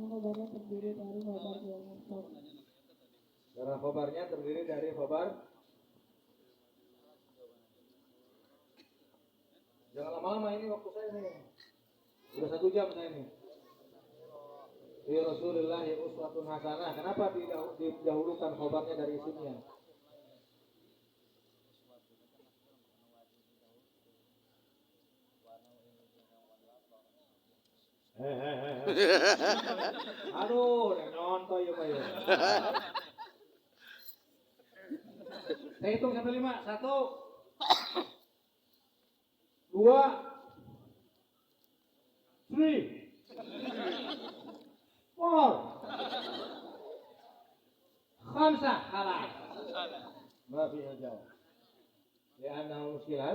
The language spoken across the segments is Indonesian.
khobarnya terdiri dari khobar yang mufrad. Karena khobarnya terdiri dari khobar. Jangan lama-lama, ini waktu saya nih. Udah 1 jam saya nih. Fi Rasulillah uswatun hasanah. Kenapa didahulukan khobarnya dari isimnya? Aduh, nyontoh ya Pak ya. Saya hitung sampai 5. 1, 2, 3, 4, 5. Kalah. Maaf ya jauh. Ya anak musilah.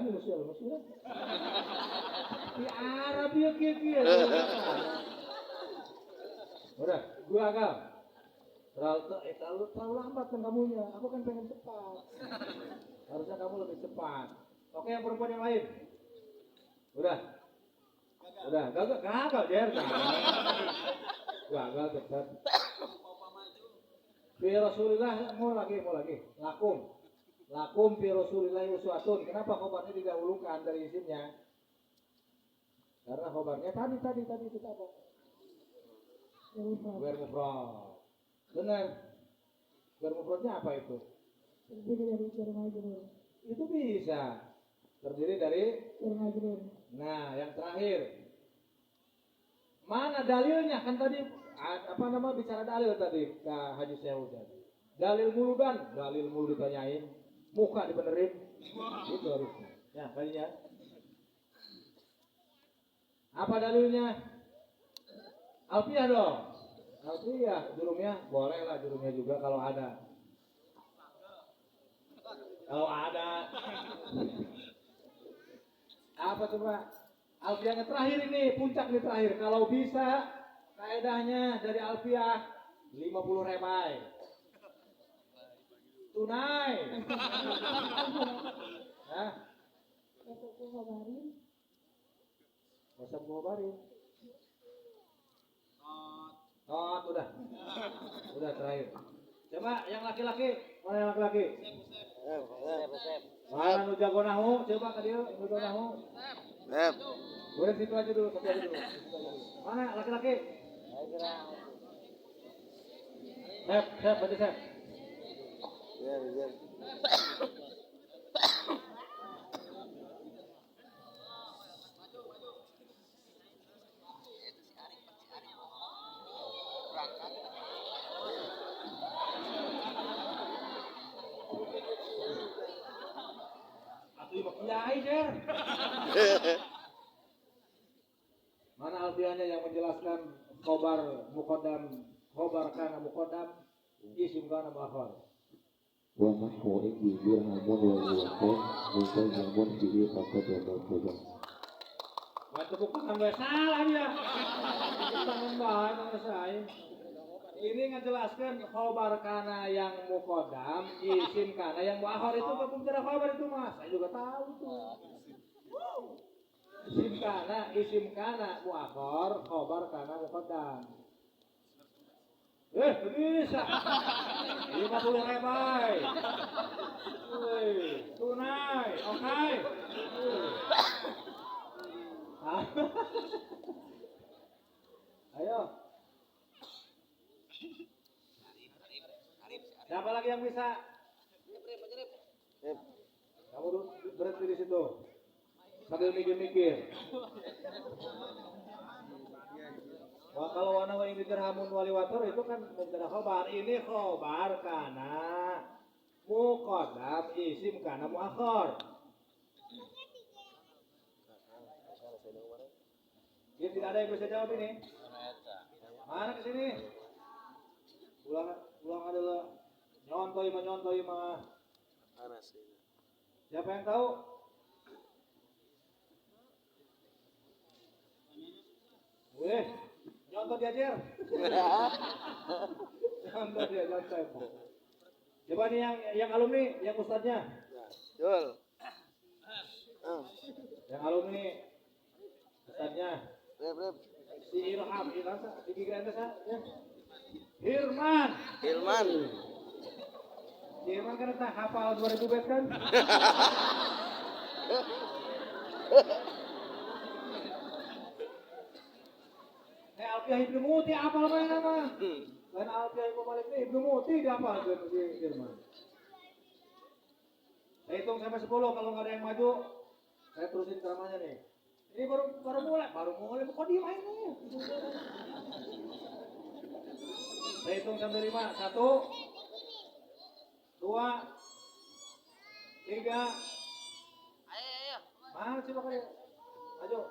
Di Arab ya kira. Udah, gua agak. Terlalu lambat kan kamunya. Aku kan pengen cepat. Harusnya kamu lebih cepat. Oke, yang perempuan yang lain. Udah, gagal, Jer. Gagal tetap. Fi Rasulillah mau lagi. Lakum fi Rasulillah uswatun. Kenapa khobarnya didahulukan dari isimnya? Karena khobarnya tadi itu apa? Guer mufrad. Benar. Guer mufradnya apa itu? Terdiri dari jar majrur. Itu bisa. Terdiri dari Jar majrur. Nah, yang terakhir. Mana dalilnya? Kan tadi bicara dalil tadi Kak Haji Sewu tadi. Dalil mulu ditanyain, muka dibenerin. Itu harusnya. Ya, kalinya. Apa dalilnya? Alfiyah dong. Alfiyah, jurumnya boleh lah, jurumnya juga kalau ada. Apa coba? Alfiyahnya terakhir ini, puncak nih terakhir. Kalau bisa, kaedahnya dari Alfiyah 50 rebai. Tunai. Hah? Masa ngobarin? Udah terakhir. Coba yang laki-laki, mana yang laki-laki? Mana nu jago nahu? Coba ke dia, nu jago nahu. Boleh situ aja dulu. Mana laki-laki? Sep, berarti Sep. Ya. Kiai, Jer. Mana alfiahnya yang menjelaskan khobar muqaddam, khobar kana muqaddam, isim kana muakhar. Wa nahwu ibi dirhamun wa yuqam mutajamun bihi faqad wa Tepuk tangan gue salah ya. Tangan banget saya. Ini ngejelaskan khobar kana yang muqaddam, isim kana yang muakhar itu bukan khobar itu Mas. Saya juga tahu tuh. Isim kana muakhar, khobar kana muqaddam. Bisa. 50 rebai. Tunai, oke. Ayo. Siapa lagi yang bisa? Kamu berhenti di situ sambil mikir-mikir. Wah, kalau wana wa ini dirhamun wali wator itu kan mubtada khobar. Ini khobar kana muqaddam, isim kana muakhar. Ya, tidak ada yang bisa jawab ini. Mana ke sini? Pulang adalah nyontoi mah. Siapa yang tahu? Nyontoh dia, Jer. Nyontoh. Coba nih yang alumni, yang ustadznya. Betul. Yang alumni ustadznya. Rep. Si Ilham, di pikiran itu ya. Hirman. Hilman. Hirman kan tak hafal 2000 bet kan? Alfiah Ibnu Muti apal bae nama. Lain Alfiah Ibnu Malik ini Ibnu Muti dihafalkeun si Hirman. Saya hitung sampai 10 kalau nggak ada yang maju, saya terusin ceramahnya nih. Ini baru mulai kok diem aja nih. Saya hitung sampai 5, 1, 2, 3. Ayo. Mana sih bakal maju?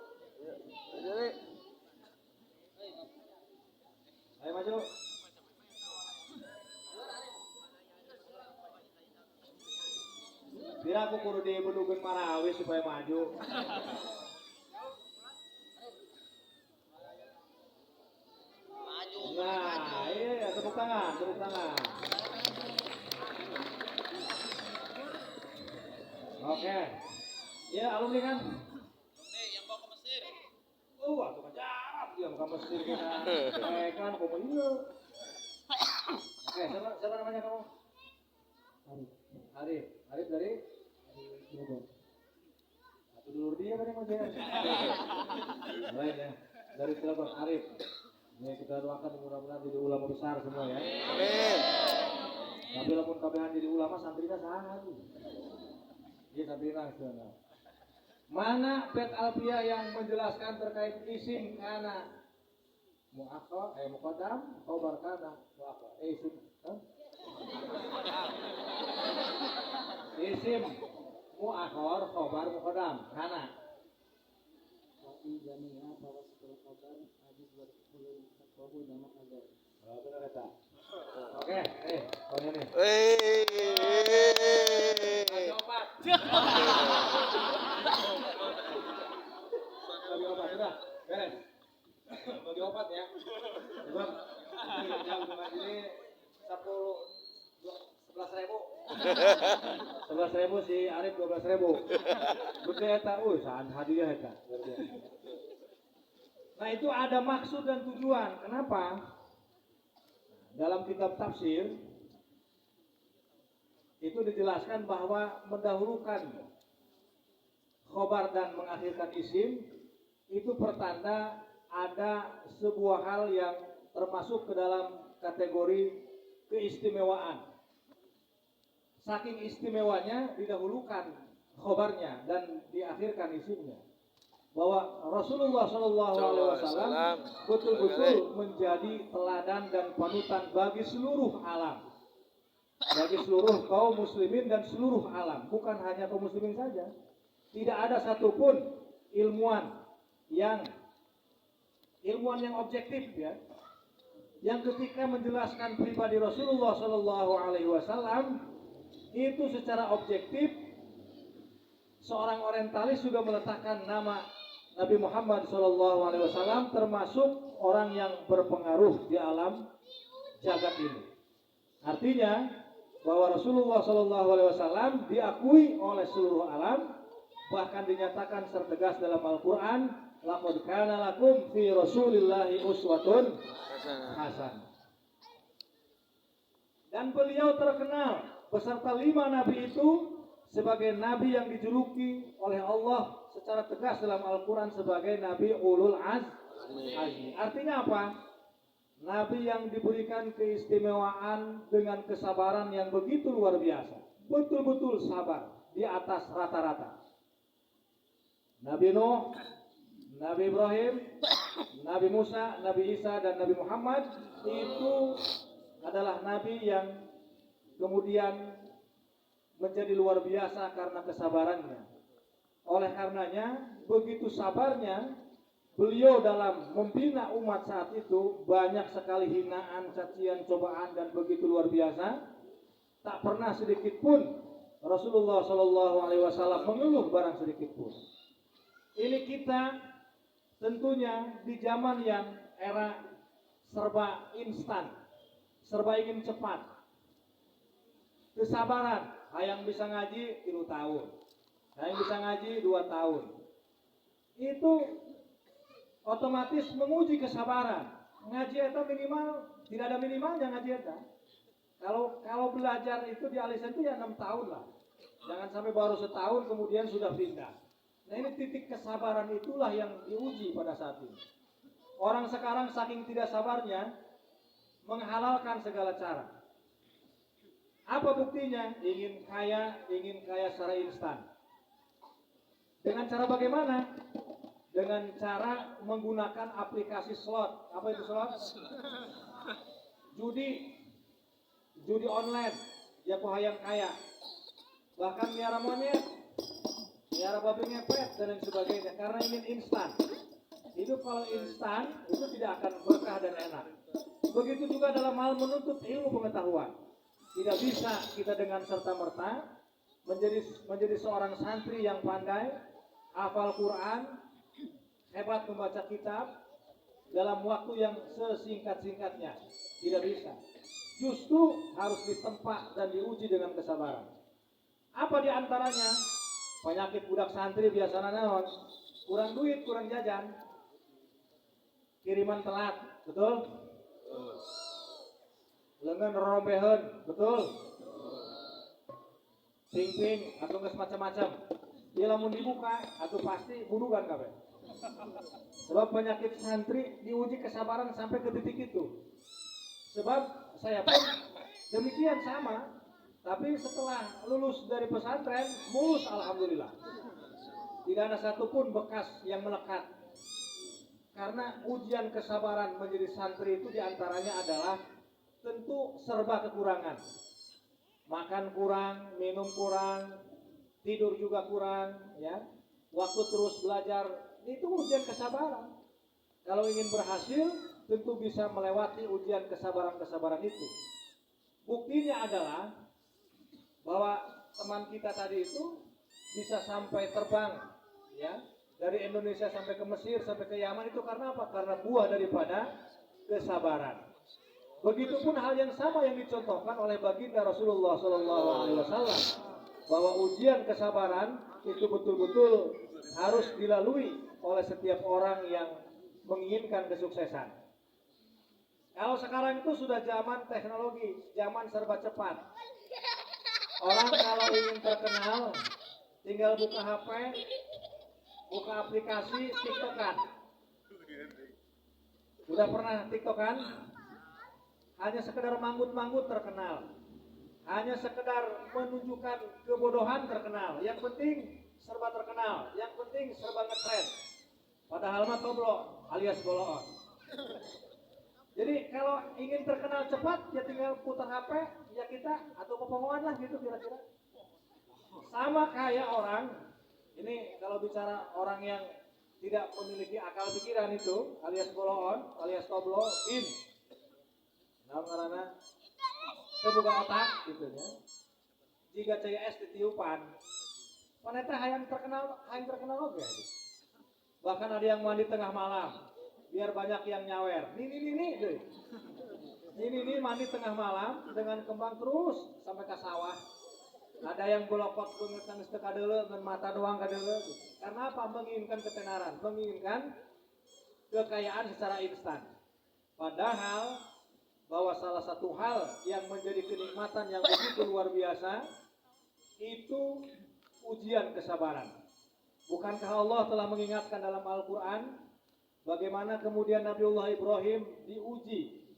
Ayo maju. Biar aku kudu dibedukeun Marawi supaya maju. Nah, iya, tepuk tangan. Oke. Ya, alumni kan? Yang bawa ke Mesir. Waktu kan jawab dia bukan Mesir kita. Kan kamu iya. Oke, siapa namanya kamu? Arif dari Cirebon. Satu dulur dia kan yang ngajarin. Baik ya. Dari Cirebon, Arif. Ini kita doakan mudah-mudahan jadi ulama besar semua ya. Amin. Tapi lamun kabehan jadi ulama santrina saha tuh. Iya santrina sana. Mana bet alfiah yang menjelaskan terkait isim kana muqaddam khabar kana isim isim muakhar khabar muqaddam kana Tapi jami'ah para sekolah kabar hadis berpuluh takwahu nama agar. benar eta. Oke, kau ini. Bagi obat. Bagi obat sudah, beres. Bagi obat ya. Sebab yang ini 11.000. 11.000 si Arif 12.000. Gede eta, saan hadiah eta. Nah itu ada maksud dan tujuan. Kenapa? Dalam kitab tafsir itu dijelaskan bahwa mendahulukan khobar dan mengakhirkan isim itu pertanda ada sebuah hal yang termasuk ke dalam kategori keistimewaan. Saking istimewanya didahulukan khobarnya dan diakhirkan isimnya. Bahwa Rasulullah SAW betul-betul menjadi teladan dan panutan bagi seluruh alam, bagi seluruh kaum muslimin dan seluruh alam, bukan hanya kaum muslimin saja. Tidak ada satupun ilmuwan yang objektif ya, yang ketika menjelaskan pribadi Rasulullah SAW itu secara objektif. Seorang orientalis juga meletakkan nama Nabi Muhammad SAW termasuk orang yang berpengaruh di alam jagat ini. Artinya bahwa Rasulullah SAW diakui oleh seluruh alam, bahkan dinyatakan secara dalam Al-Quran, laqad kana lakum fi Rasulillahi uswatun hasanah. Dan beliau terkenal beserta 5 nabi itu sebagai nabi yang dijuluki oleh Allah secara tegas dalam Al-Quran sebagai nabi ulul azmi. Artinya apa? Nabi yang diberikan keistimewaan dengan kesabaran yang begitu luar biasa. Betul-betul sabar di atas rata-rata. Nabi Nuh, Nabi Ibrahim, Nabi Musa, Nabi Isa, dan Nabi Muhammad itu adalah nabi yang kemudian menjadi luar biasa karena kesabarannya. Oleh karenanya, begitu sabarnya beliau dalam membina umat saat itu, banyak sekali hinaan, cacian, cobaan, dan begitu luar biasa. Tak pernah sedikit pun Rasulullah SAW mengeluh barang sedikit pun. Ini kita tentunya di zaman yang era serba instan, serba ingin cepat. Kesabaran, yang bisa ngaji 3 tahun, yang bisa ngaji 2 tahun. Itu otomatis menguji kesabaran. Ngaji eta minimal, tidak ada minimalnya ngaji eta. Kalau belajar itu di alisan itu ya 6 tahun lah. Jangan sampai baru setahun kemudian sudah pindah. Nah ini titik kesabaran itulah yang diuji pada saat ini. Orang sekarang saking tidak sabarnya menghalalkan segala cara. Apa buktinya? Ingin kaya secara instan. Dengan cara bagaimana? Dengan cara menggunakan aplikasi slot. Apa itu slot? Judi online. Ya pohayang kaya. Bahkan miara monyet, miara babi ngepet dan lain sebagainya. Karena ingin instan. Hidup kalau instan itu tidak akan berkah dan enak. Begitu juga dalam hal menuntut ilmu pengetahuan. Tidak bisa kita dengan serta-merta menjadi seorang santri yang pandai, hafal Quran, hebat membaca kitab dalam waktu yang sesingkat-singkatnya. Tidak bisa. Justru harus ditempa dan diuji dengan kesabaran. Apa di antaranya? Penyakit budak santri biasanya naon? Kurang duit, kurang jajan. Kiriman telat, betul? Lengan rombehan, betul? Ping-ping atau nggak semacam-macam. Dia lamun dibuka atau pasti bunugan kabeh. Sebab penyakit santri diuji kesabaran sampai ke titik itu. Sebab saya pun demikian sama. Tapi setelah lulus dari pesantren, mulus alhamdulillah. Tidak ada satupun bekas yang melekat. Karena ujian kesabaran menjadi santri itu diantaranya adalah tentu serba kekurangan. Makan kurang, minum kurang, tidur juga kurang, ya. Waktu terus belajar, itu ujian kesabaran. Kalau ingin berhasil, tentu bisa melewati ujian kesabaran-kesabaran itu. Buktinya adalah bahwa teman kita tadi itu bisa sampai terbang, ya, dari Indonesia sampai ke Mesir, sampai ke Yaman itu karena apa? Karena buah daripada kesabaran. Begitupun hal yang sama yang dicontohkan oleh baginda Rasulullah SAW, bahwa ujian kesabaran itu betul-betul harus dilalui oleh setiap orang yang menginginkan kesuksesan. Kalau sekarang itu sudah zaman teknologi, zaman serba cepat. Orang kalau ingin terkenal, tinggal buka HP, buka aplikasi, TikTokan. Sudah pernah TikTokan? Hanya sekedar manggut-manggut terkenal. Hanya sekedar menunjukkan kebodohan terkenal. Yang penting serba terkenal. Yang penting serba ngetrend. Padahal mah toblo alias boloon. Jadi kalau ingin terkenal cepat, ya tinggal putar HP, ya kita atau kepongoan lah gitu kira-kira. Sama kayak orang, ini kalau bicara orang yang tidak memiliki akal pikiran itu, alias boloon, alias toblo, nah karena kebuka otak gitu ya. Jika caya es ditiupan, wanita hayang terkenal oke. Bahkan ada yang mandi tengah malam, biar banyak yang nyawer. Ini mandi tengah malam dengan kembang terus sampai ke sawah. Ada yang bolokot ngeus teu kadeuleu dengan mata doang kadeuleu. Karena apa? Menginginkan ketenaran, menginginkan kekayaan secara instan. Padahal bahwa salah satu hal yang menjadi kenikmatan yang begitu luar biasa itu ujian kesabaran. Bukankah Allah telah mengingatkan dalam Al-Quran bagaimana kemudian Nabiullah Ibrahim diuji,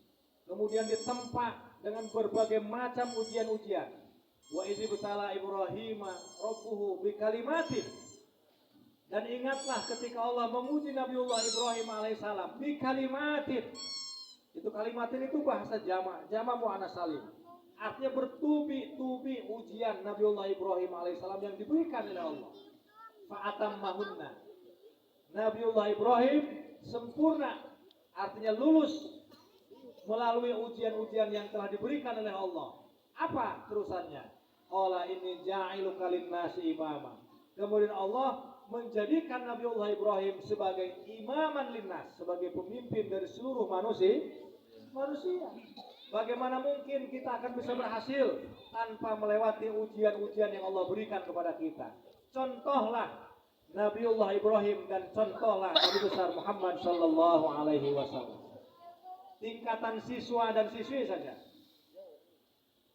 kemudian ditempa dengan berbagai macam ujian-ujian. Wa idh ibtala Ibrahima rabbuhu bikalimatin. Dan ingatlah ketika Allah menguji Nabiullah Ibrahim alaihissalam bikalimatin. Itu kalimatin itu bahasa jama' mu'annas salim. Artinya bertubi-tubi ujian Nabiullah Ibrahim alaihissalam yang diberikan oleh Allah. Fa'atammahunna. Nabiullah Ibrahim sempurna, artinya lulus melalui ujian-ujian yang telah diberikan oleh Allah. Apa terusannya? Qala inni ja'iluka lin-nasi imama. Kemudian Allah menjadikan Nabiullah Ibrahim sebagai imaman linnas, sebagai pemimpin dari seluruh manusia. Bagaimana mungkin kita akan bisa berhasil tanpa melewati ujian-ujian yang Allah berikan kepada kita? Contohlah Nabiullah Ibrahim dan contohlah Nabi besar Muhammad sallallahu alaihi wasallam. Tingkatan siswa dan siswi saja.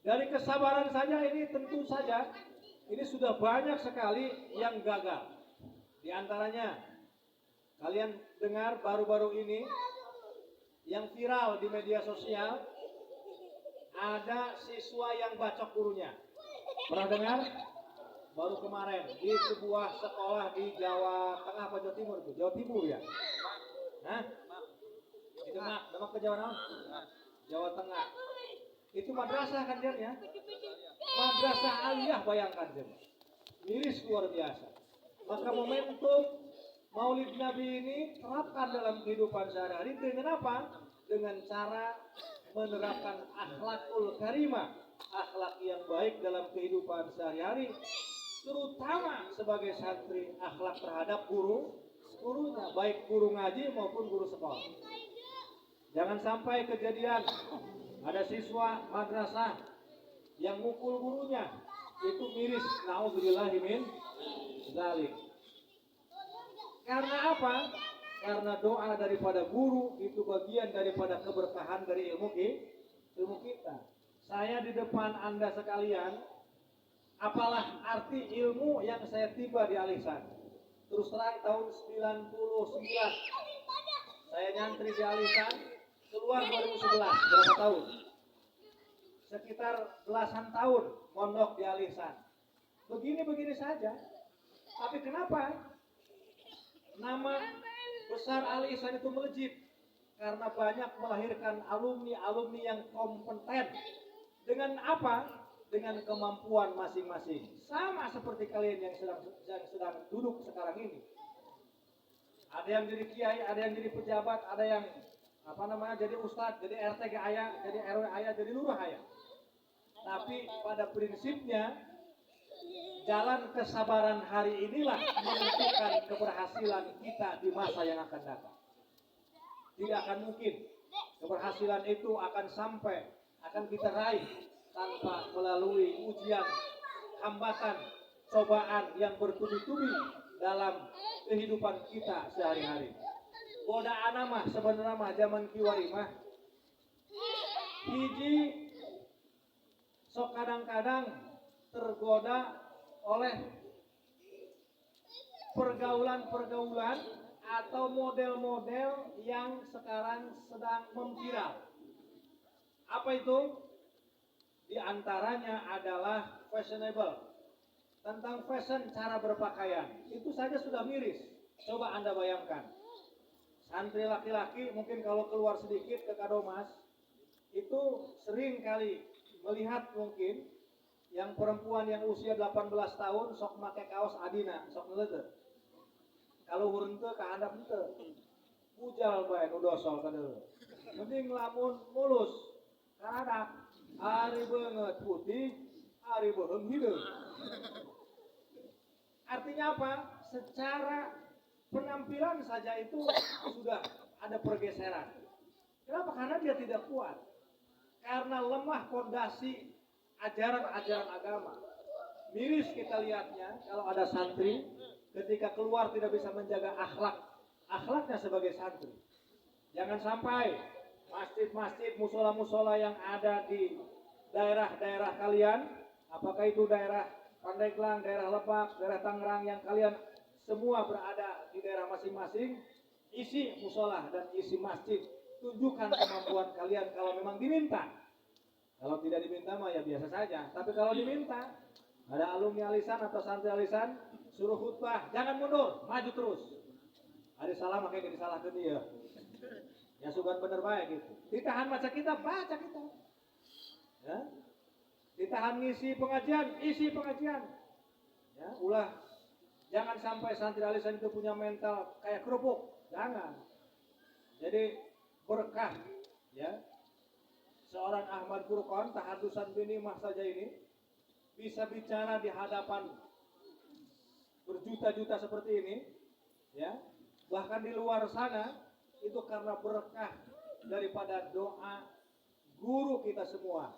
Dari kesabaran saja ini tentu saja ini sudah banyak sekali yang gagal. Di antaranya kalian dengar baru-baru ini yang viral di media sosial ada siswa yang bacok gurunya. Pernah dengar? Baru kemarin di sebuah sekolah di Jawa Tengah apa Jawa Timur itu? Jawa Timur ya? Hah? Di Demak ke Jawa Tengah? Jawa Tengah. Itu madrasah kan Jen ya? Madrasah aliyah bayangkan Jen. Miris luar biasa. Maka momentum Maulid Nabi ini terapkan dalam kehidupan sehari-hari dengan apa? Dengan cara menerapkan akhlakul karimah, akhlak yang baik dalam kehidupan sehari-hari, terutama sebagai santri akhlak terhadap gurunya, baik guru ngaji maupun guru sekolah. Jangan sampai kejadian ada siswa madrasah yang mukul gurunya, itu miris, naudzubillahi min dzalik. Karena apa? Karena doa daripada guru itu bagian daripada keberkahan dari ilmu kita. Saya di depan Anda sekalian, apalah arti ilmu yang saya tiba di Alisan. Terus terang tahun 99 saya nyantri di Alisan, keluar 2011, berapa tahun? Sekitar belasan tahun mondok di Alisan. Begini-begini saja. Tapi kenapa nama besar Al-Ihsan itu melejit? Karena banyak melahirkan alumni-alumni yang kompeten. Dengan apa? Dengan kemampuan masing-masing. Sama seperti kalian yang sedang duduk sekarang ini. Ada yang jadi kiai, ada yang jadi pejabat, ada yang jadi ustadz, jadi RT ayah, jadi RW ayah, jadi lurah ayah. Tapi pada prinsipnya jalan kesabaran hari inilah menentukan keberhasilan kita di masa yang akan datang. Tidak akan mungkin keberhasilan itu akan kita raih tanpa melalui ujian, hambatan, cobaan yang bertubi-tubi dalam kehidupan kita sehari-hari. Godaan mah sebenarnya mah zaman kiwari mah hiji sok kadang-kadang tergoda oleh pergaulan-pergaulan atau model-model yang sekarang sedang memviral. Apa itu? Di antaranya adalah fashionable. Tentang fashion, cara berpakaian. Itu saja sudah miris. Coba Anda bayangkan. Santri laki-laki mungkin kalau keluar sedikit ke Kadomas, itu sering kali melihat mungkin yang perempuan yang usia 18 tahun sok make kaos adina, sok ngeleuteuh. Kalau heureun teu ka handap teu. Ujal bae nu dosol kadeu. Mending lamun mulus ka handap, ari beungeut putih, ari beuheung hideung. Artinya apa? Secara penampilan saja itu sudah ada pergeseran. Kenapa? Karena dia tidak kuat. Karena lemah fondasi ajaran-ajaran agama. Miris kita lihatnya kalau ada santri ketika keluar tidak bisa menjaga akhlaknya sebagai santri. Jangan sampai masjid-masjid, musola-musola yang ada di daerah-daerah kalian, apakah itu daerah Pandeglang, daerah Lebak, daerah Tangerang, yang kalian semua berada di daerah masing-masing, isi musola dan isi masjid. Tunjukkan kemampuan kalian kalau memang diminta. Kalau tidak diminta mah ya biasa saja. Tapi kalau diminta, ada alumni Alisan atau santri Alisan suruh khutbah, jangan mundur, maju terus. Ada salah makanya disalahkan dia. Ya sugan bener baik gitu. Ditahan baca kitab, baca kitab. Ya. Ditahan ngisi pengajian, isi pengajian. Ya, ulah. Jangan sampai santri Alisan itu punya mental kayak kerupuk, jangan. Jadi berkah, ya. Seorang Ahmad Furqan tahadusan binimah saja ini bisa bicara di hadapan berjuta-juta seperti ini, ya. Bahkan di luar sana itu karena berkah daripada doa guru kita semua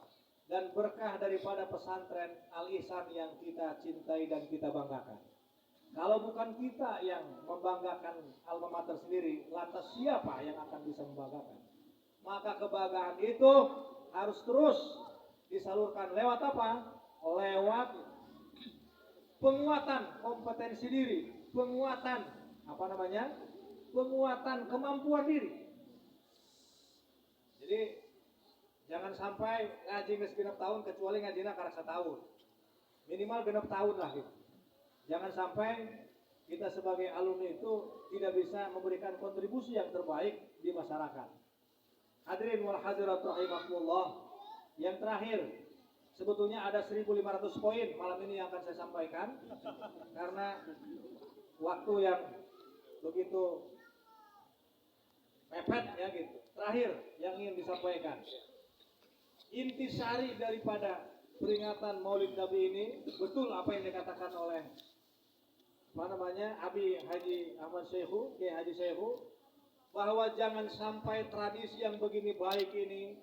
dan berkah daripada pesantren Al-Ihsan yang kita cintai dan kita banggakan. Kalau bukan kita yang membanggakan alma mater sendiri, lantas siapa yang akan bisa membanggakan? Maka kebanggaan itu harus terus disalurkan lewat apa? Lewat penguatan kompetensi diri, penguatan penguatan kemampuan diri. Jadi jangan sampai ngaji genep tahun kecuali ngajina karek setahun. Minimal genep tahun lah gitu. Jangan sampai kita sebagai alumni itu tidak bisa memberikan kontribusi yang terbaik di masyarakat. Hadirin wal hadirat rahimakumullah. Yang terakhir, sebetulnya ada 1.500 poin malam ini yang akan saya sampaikan karena waktu yang begitu mepet ya gitu. Terakhir yang ingin disampaikan, intisari daripada peringatan Maulid Nabi ini betul apa yang dikatakan oleh Abi Haji Ahmad Syekhu, Kiai Haji Syekhu, bahwa jangan sampai tradisi yang begini baik ini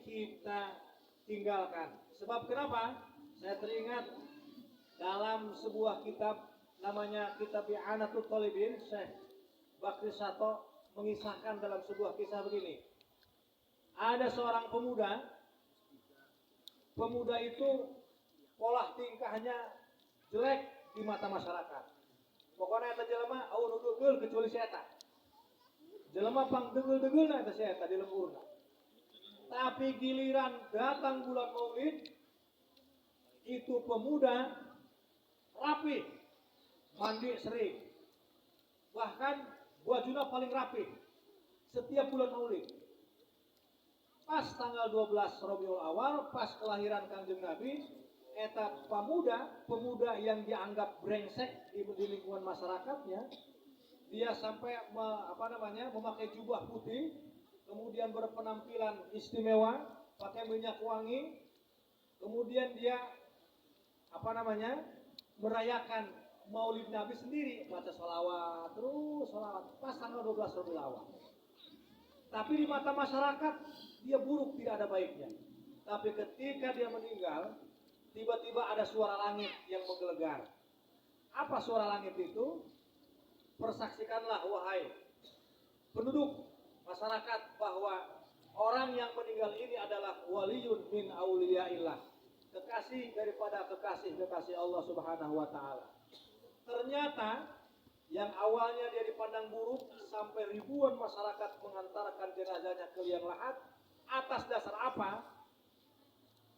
kita tinggalkan. Sebab kenapa? Saya teringat dalam sebuah kitab namanya Kitab I'anatul Thalibin, Syekh Bakri Sato mengisahkan dalam sebuah kisah begini. Ada seorang pemuda itu pola tingkahnya jelek di mata masyarakat. Pokoknya eta jelema aun degel kecuali si eta. Jelema pang degel-degel na eta si eta di lemburna. Tapi giliran datang bulan Maulid, itu pemuda rapi, mandi sering. Bahkan bajuna paling rapi setiap bulan Maulid. Pas tanggal 12 Rabiul Awal, pas kelahiran Kanjeng Nabi, eta pemuda yang dianggap brengsek di lingkungan masyarakatnya, dia sampai memakai jubah putih, kemudian berpenampilan istimewa, pakai minyak wangi, kemudian dia merayakan Maulid Nabi sendiri, baca sholawat, terus sholawat, pas tanggal 12 Rabiul Awal. Tapi di mata masyarakat dia buruk, tidak ada baiknya. Tapi ketika dia meninggal, tiba-tiba ada suara langit yang menggelegar. Apa suara langit itu? Persaksikanlah wahai penduduk masyarakat bahwa orang yang meninggal ini adalah waliyun min auliyaillah, kekasih daripada kekasih Allah Subhanahu wa taala. Ternyata yang awalnya dia dipandang buruk sampai ribuan masyarakat mengantarkan jenazahnya ke liang lahat. Atas dasar apa?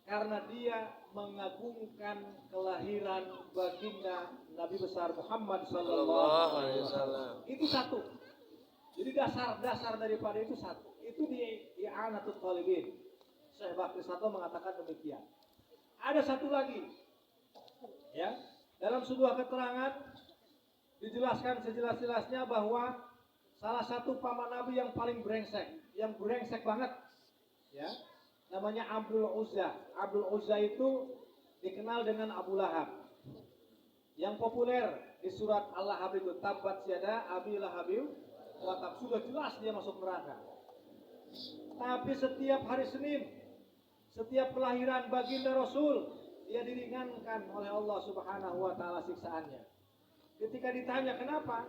Karena dia mengagungkan kelahiran baginda Nabi besar Muhammad sallallahu alaihi wasallam. Itu satu. Jadi dasar daripada itu satu. Itu di I'anatul Thalibin. Syekh Bakri Sato mengatakan demikian. Ada satu lagi. Ya, dalam sebuah keterangan dijelaskan sejelas-jelasnya bahwa salah satu paman Nabi yang paling brengsek banget, ya, namanya Abdul Uzza. Abdul Uzza itu dikenal dengan Abu Lahab. Yang populer di surat Al-Lahab itu tabbat yada Abi Lahabin wa tab, sudah jelas dia masuk neraka. Tapi setiap hari Senin, setiap kelahiran baginda Rasul, dia diringankan oleh Allah Subhanahu wa taala siksaannya. Ketika ditanya kenapa?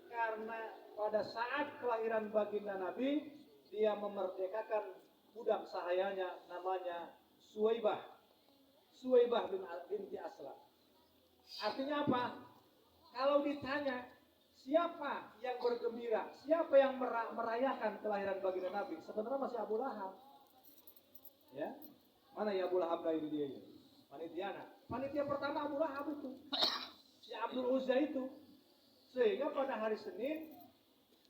Karena pada saat kelahiran baginda Nabi, dia memerdekakan budak sahayanya namanya Suwaibah binti Aslam. Artinya apa? Kalau ditanya siapa yang bergembira, siapa yang merayakan kelahiran baginda Nabi, sebenarnya masih Abu Lahab. Ya, mana ya Abu Lahab dari dia? Panitia pertama Abu Lahab itu, si Abdul Uzza itu. Sehingga pada hari Senin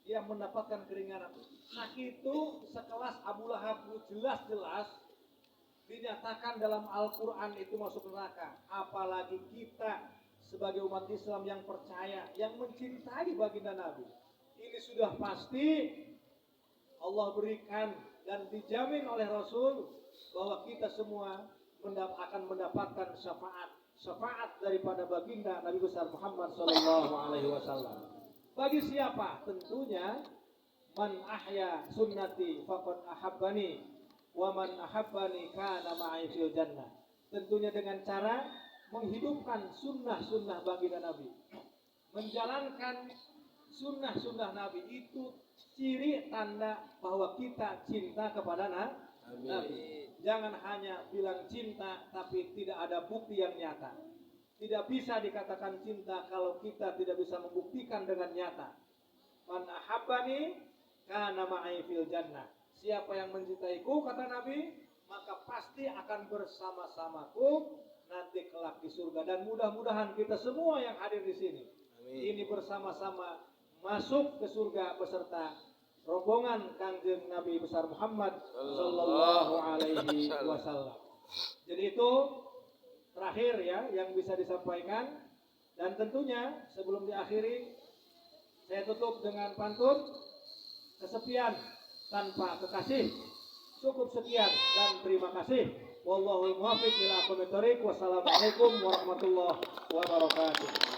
dia mendapatkan keringanan. Nah itu sekelas Abu Lahab jelas-jelas dinyatakan dalam Al-Quran itu masuk neraka. Apalagi kita sebagai umat Islam yang percaya, yang mencintai baginda Nabi. Ini sudah pasti Allah berikan dan dijamin oleh Rasul bahwa kita semua akan mendapatkan syafaat daripada baginda Nabi besar Muhammad sallallahu alaihi wasallam. Bagi siapa? Tentunya man ahya sunnati faqad ahabbani wa man ahabbani kana ma'i fil jannah. Tentunya dengan cara menghidupkan sunnah-sunnah baginda Nabi. Menjalankan sunnah-sunnah Nabi itu ciri tanda bahwa kita cinta kepada Nabi. Jangan hanya bilang cinta tapi tidak ada bukti yang nyata. Tidak bisa dikatakan cinta kalau kita tidak bisa membuktikan dengan nyata. Man ahabbani kana ma'i fil jannah. Siapa yang mencintaiku kata Nabi, maka pasti akan bersama-samaku nanti kelak di surga. Dan mudah-mudahan kita semua yang hadir di sini ini bersama-sama masuk ke surga beserta rombongan Kanjeng Nabi besar Muhammad sallallahu alaihi wasallam. Jadi itu terakhir ya yang bisa disampaikan, dan tentunya sebelum diakhiri saya tutup dengan pantun kesepian tanpa kekasih. Cukup sekian dan terima kasih. Wallahul muwaffiq ila aqwamit thoriq. Wassalamualaikum warahmatullahi wabarakatuh.